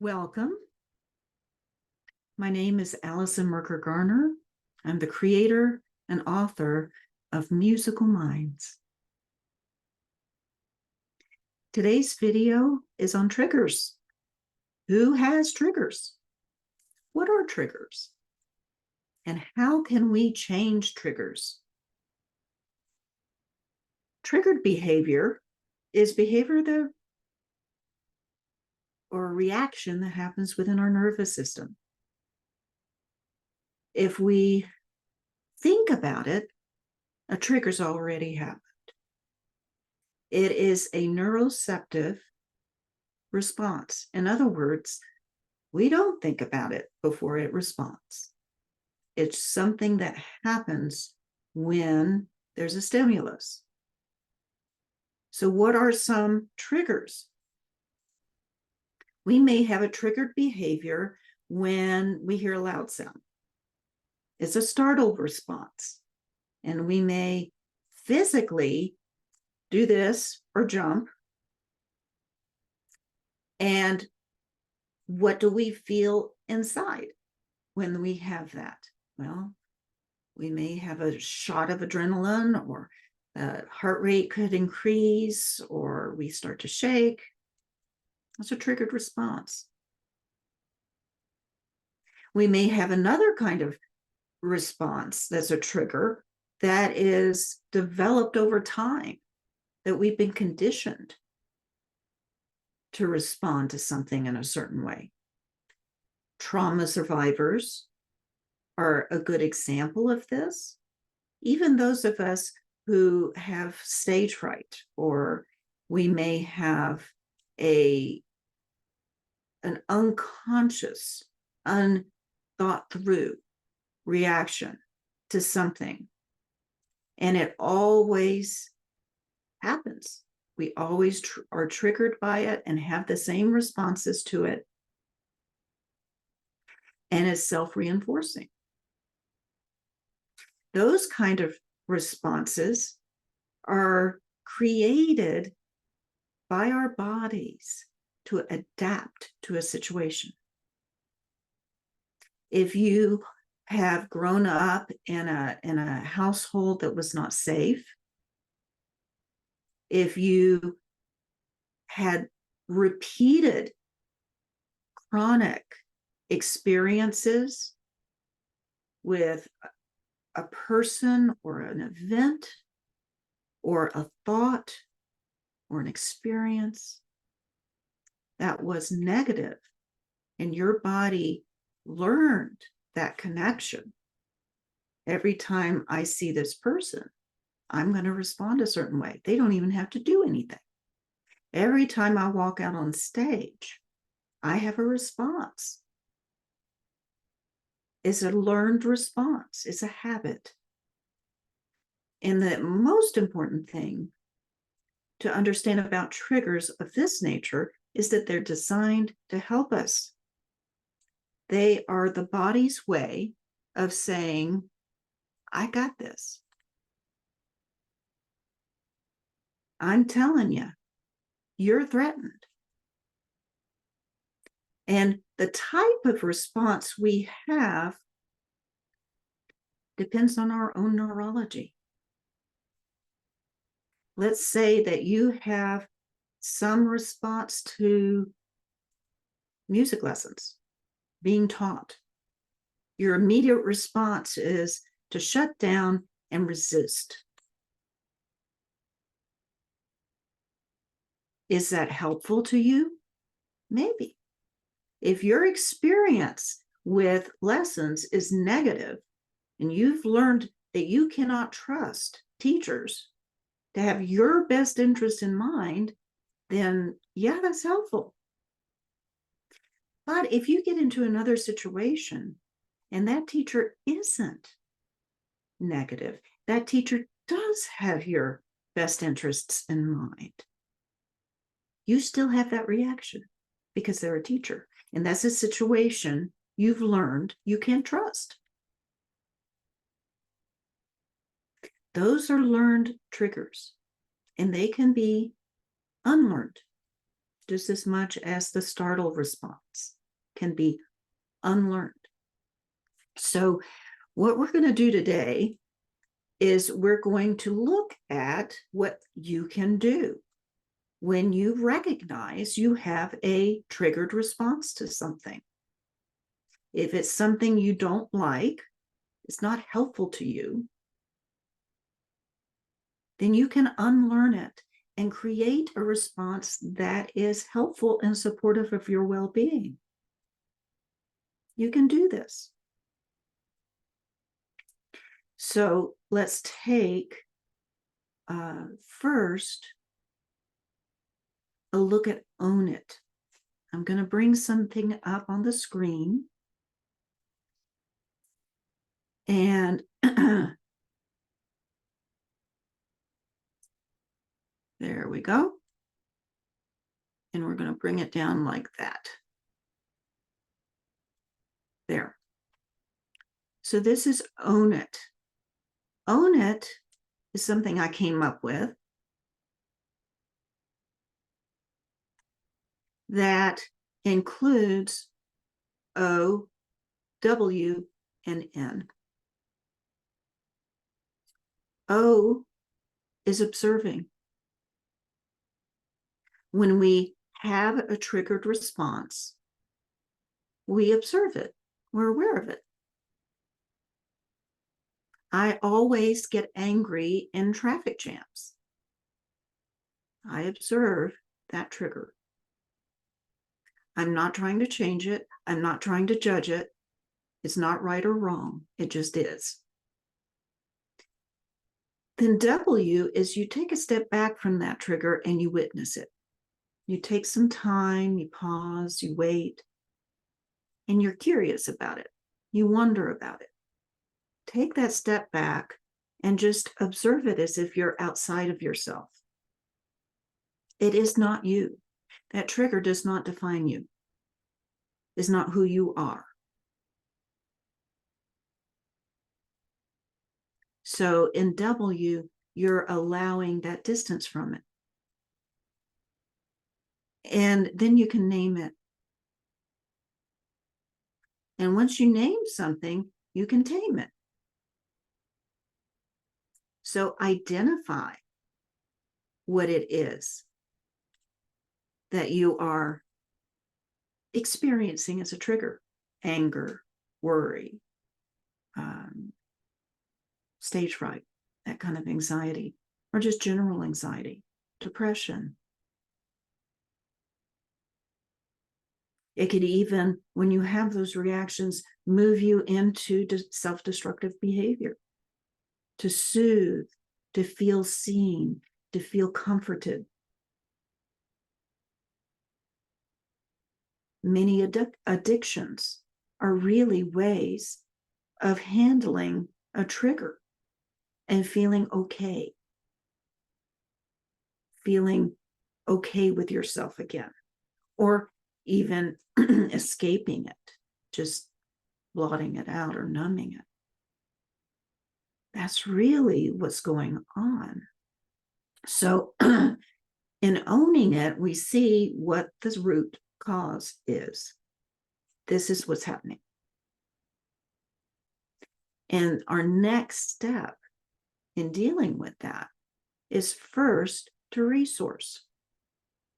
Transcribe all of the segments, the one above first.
Welcome. My name is Allison Merker Garner. I'm the creator and author of Musical Minds. Today's video is on triggers. Who has triggers? What are triggers? And how can we change triggers? Triggered behavior is behavior that or a reaction that happens within our nervous system. If we think about it, a trigger's already happened. It is a neuroceptive response. In other words, we don't think about it before it responds. It's something that happens when there's a stimulus. So what are some triggers? We may have a triggered behavior when we hear a loud sound. It's a startled response. And we may physically do this or jump. And what do we feel inside when we have that? Well, we may have a shot of adrenaline, or heart rate could increase, or we start to shake. That's a triggered response. We may have another kind of response that's a trigger that is developed over time, that we've been conditioned to respond to something in a certain way. Trauma survivors are a good example of this. Even those of us who have stage fright, or we may have an unconscious, unthought through reaction to something. And it always happens. We always are triggered by it and have the same responses to it. And it's self-reinforcing. Those kind of responses are created by our bodies to adapt to a situation. If you have grown up in a household that was not safe, if you had repeated chronic experiences with a person or an event or a thought or an experience that was negative, and your body learned that connection. Every time I see this person, I'm going to respond a certain way. They don't even have to do anything. Every time I walk out on stage, I have a response. It's a learned response. It's a habit. And the most important thing to understand about triggers of this nature is that they're designed to help us. They are the body's way of saying, I got this. I'm telling you, you're threatened. And the type of response we have depends on our own neurology. Let's say that you have some response to music lessons being taught. Your immediate response is to shut down and resist. Is that helpful to you? Maybe. If your experience with lessons is negative and you've learned that you cannot trust teachers to have your best interest in mind, then yeah, that's helpful. But if you get into another situation and that teacher isn't negative, that teacher does have your best interests in mind, you still have that reaction because they're a teacher. And that's a situation you've learned you can't trust. Those are learned triggers, and they can be unlearned. just as much as the startle response can be unlearned. So what we're going to do today is we're going to look at what you can do when you recognize you have a triggered response to something. If it's something you don't like, it's not helpful to you, then you can unlearn it and create a response that is helpful and supportive of your well-being. You can do this. So let's take first a look at own it. I'm going to bring something up on the screen. And there we go. And we're going to bring it down like that. There. So this is own it. Own it is something I came up with that includes O, W, and N. O is observing. When we have a triggered response, we observe it. We're aware of it. I always get angry in traffic jams. I observe that trigger. I'm not trying to change it. I'm not trying to judge it. It's not right or wrong. It just is. Then W is you take a step back from that trigger and you witness it. You take some time, you pause, you wait, and you're curious about it. You wonder about it. Take that step back and just observe it as if you're outside of yourself. It is not you. That trigger does not define you. It's not who you are. So in W, you're allowing that distance from it. And then you can name it. And once you name something, you can tame it. So identify what it is that you are experiencing as a trigger: anger, worry, stage fright, that kind of anxiety, or just general anxiety, depression. It could even, when you have those reactions, move you into self-destructive behavior, to soothe, to feel seen, to feel comforted. Many addictions are really ways of handling a trigger and feeling okay with yourself again, or even escaping it, just blotting it out or numbing it. That's really what's going on. So in owning it, we see what the root cause is. This is what's happening. And our next step in dealing with that is first to resource.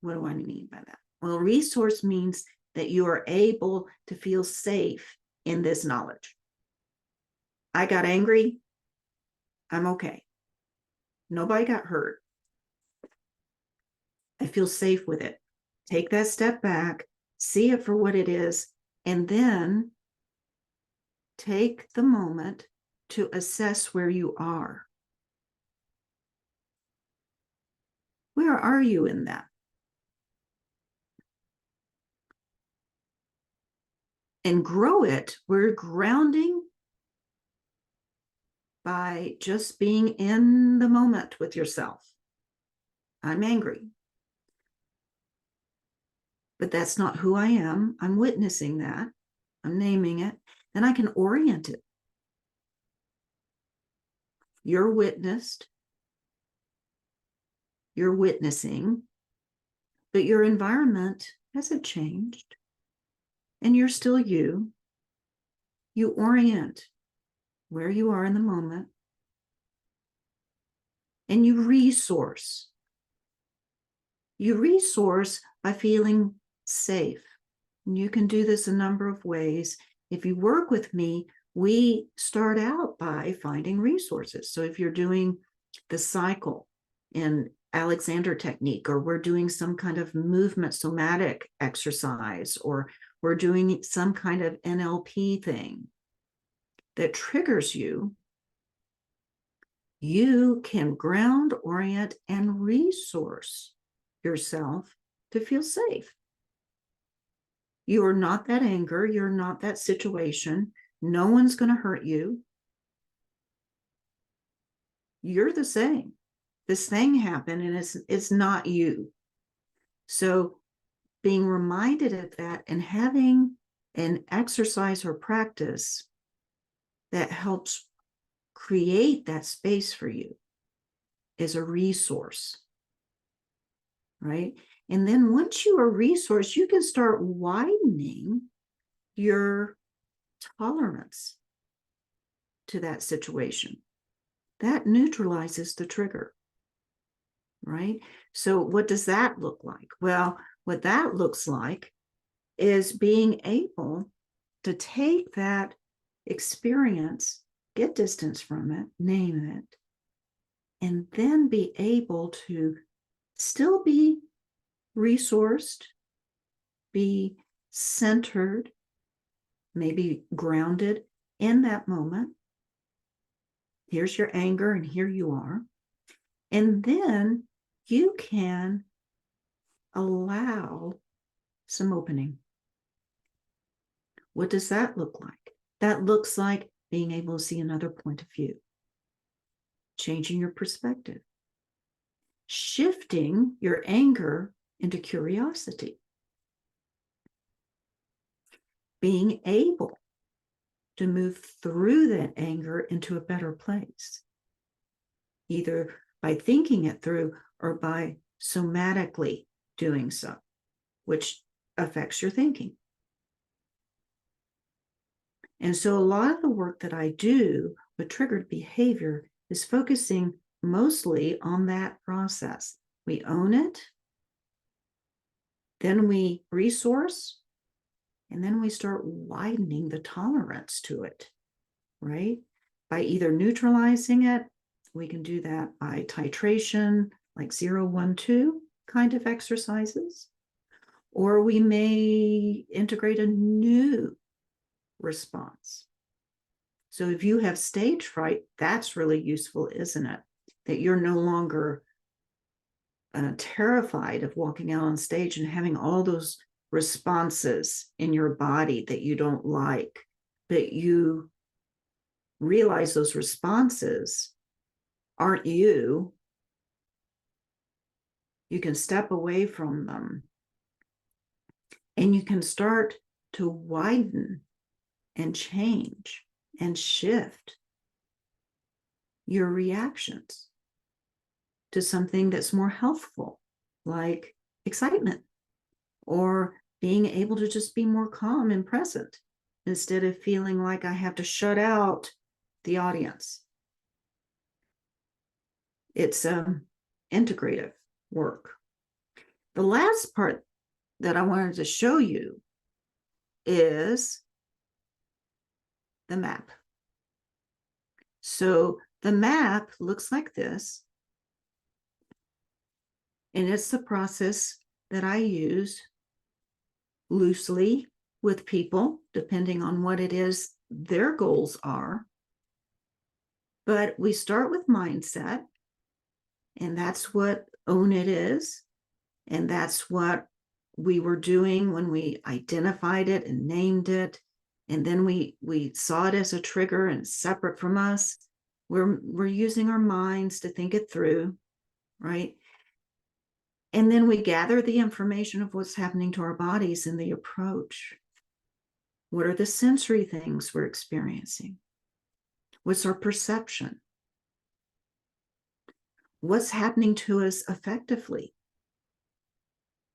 What do I mean by that? Well, resource means that you are able to feel safe in this knowledge. I got angry. I'm okay. Nobody got hurt. I feel safe with it. Take that step back, see it for what it is, and then take the moment to assess where you are. Where are you in that? And grow it. We're grounding by just being in the moment with yourself. I'm angry. But that's not who I am. I'm witnessing that. I'm naming it. Then I can orient it. You're witnessed. You're witnessing. but your environment hasn't changed, and you're still you. You orient where you are in the moment, and you resource. You resource by feeling safe. And you can do this a number of ways. If you work with me, we start out by finding resources. So if you're doing the cycle in Alexander technique, or we're doing some kind of movement somatic exercise, or we're doing some kind of NLP thing that triggers you, you can ground, orient, and resource yourself to feel safe. You are not that anger. You're not that situation. No one's going to hurt you. You're the same. This thing happened, and it's not you. So being reminded of that and having an exercise or practice that helps create that space for you is a resource, right? And then once you are a resource, you can start widening your tolerance to that situation. That neutralizes the trigger, right? So what does that look like? Well, what that looks like is being able to take that experience, get distance from it, name it, and then be able to still be resourced, be centered, maybe grounded in that moment. Here's your anger, and here you are. And then you can allow some opening. What does that look like? That looks like being able to see another point of view, changing your perspective, shifting your anger into curiosity, being able to move through that anger into a better place, either by thinking it through or by somatically doing so, which affects your thinking. And so a lot of the work that I do with triggered behavior is focusing mostly on that process. We own it, then we resource, and then we start widening the tolerance to it, right? By either neutralizing it, we can do that by titration, like 0, 1, 2 kind of exercises, or we may integrate a new response. So if you have stage fright, that's really useful, isn't it? That you're no longer terrified of walking out on stage and having all those responses in your body that you don't like, but you realize those responses aren't you. You can step away from them, and you can start to widen and change and shift your reactions to something that's more healthful, like excitement, or being able to just be more calm and present instead of feeling like I have to shut out the audience. It's integrative work. The last part that I wanted to show you is the map. So the map looks like this, and it's the process that I use loosely with people, depending on what it is their goals are. But we start with mindset, and that's what Own It is. And that's what we were doing when we identified it and named it. And then we saw it as a trigger and separate from us. We're using our minds to think it through, right? And then we gather the information of what's happening to our bodies in the approach. What are the sensory things we're experiencing? What's our perception? What's happening to us affectively?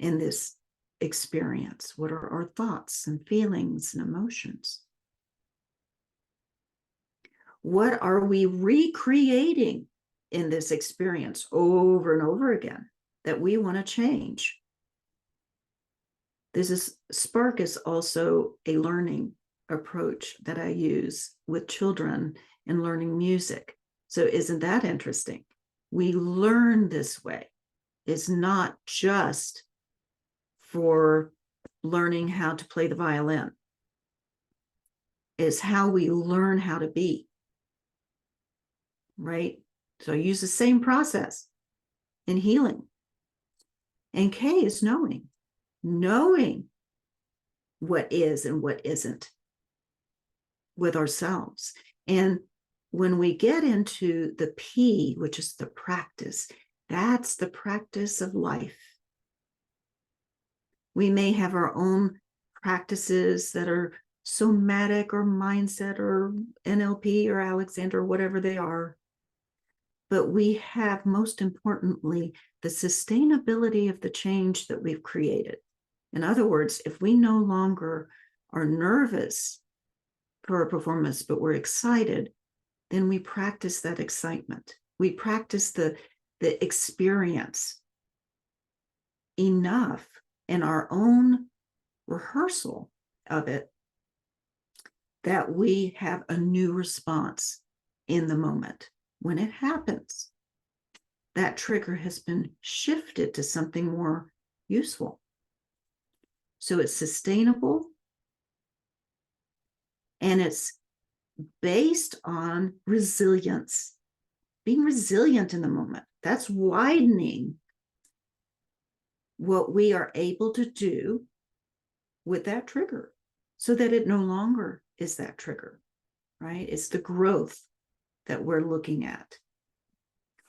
in this experience? What are our thoughts and feelings and emotions? What are we recreating in this experience over and over again that we want to change? Spark is also a learning approach that I use with children in learning music. So isn't that interesting? We learn this way. It's not just for learning how to play the violin. It's how we learn how to be, right? So I use the same process in healing. And K is knowing what is and what isn't with ourselves. And when we get into the P, which is the practice, that's the practice of life. We may have our own practices that are somatic or mindset or NLP or Alexander, whatever they are. But we have, most importantly, the sustainability of the change that we've created. In other words, if we no longer are nervous for a performance, but we're excited, then we practice that excitement. We practice the experience enough in our own rehearsal of it that we have a new response in the moment. When it happens, that trigger has been shifted to something more useful. So it's sustainable, and it's based on resilience, being resilient in the moment. That's widening what we are able to do with that trigger so that it no longer is that trigger, right? It's the growth that we're looking at.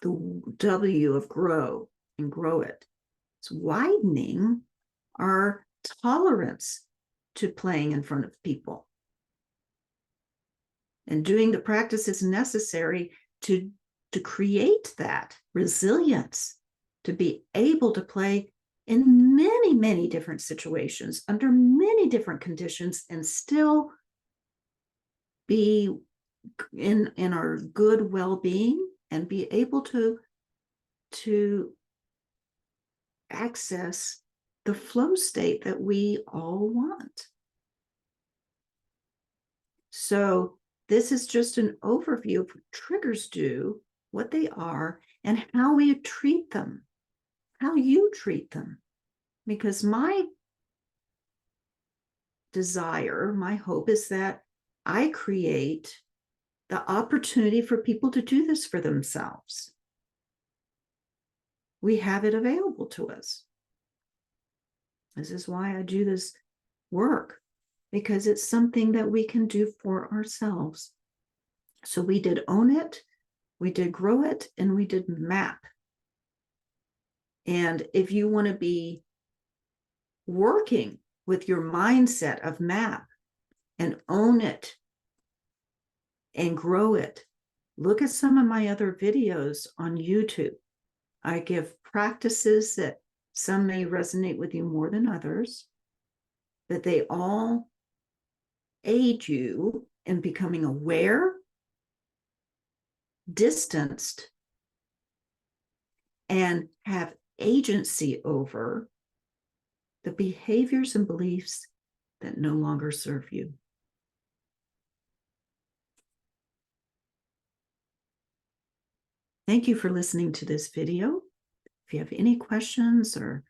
The W of grow and grow it. It's widening our tolerance to playing in front of people and doing the practices necessary to create that resilience, to be able to play in many, many different situations, under many different conditions, and still be in our good well-being and be able to access the flow state that we all want. So this is just an overview of what triggers do, what they are, and how we treat them, how you treat them. Because my desire, my hope is that I create the opportunity for people to do this for themselves. We have it available to us. This is why I do this work, because it's something that we can do for ourselves. So we did own it, we did grow it, and we did map. And if you want to be working with your mindset of map and own it and grow it, look at some of my other videos on YouTube. I give practices that some may resonate with you more than others, but they all aid you in becoming aware, distanced, and have agency over the behaviors and beliefs that no longer serve you. Thank you for listening to this video. If you have any questions or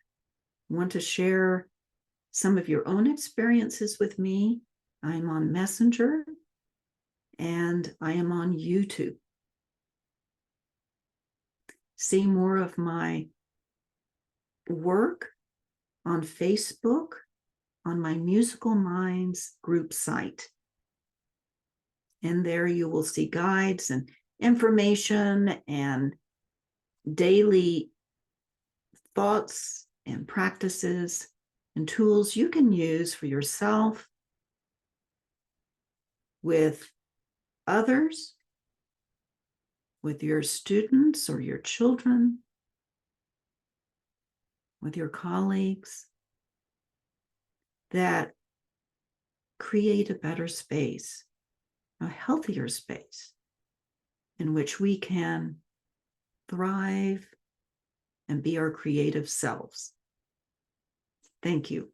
want to share some of your own experiences with me, I'm on Messenger and I am on YouTube. See more of my work on Facebook, on my Musical Minds group site. And there you will see guides and information and daily thoughts and practices and tools you can use for yourself, with others, with your students or your children, with your colleagues that create a better space, a healthier space in which we can thrive and be our creative selves. Thank you.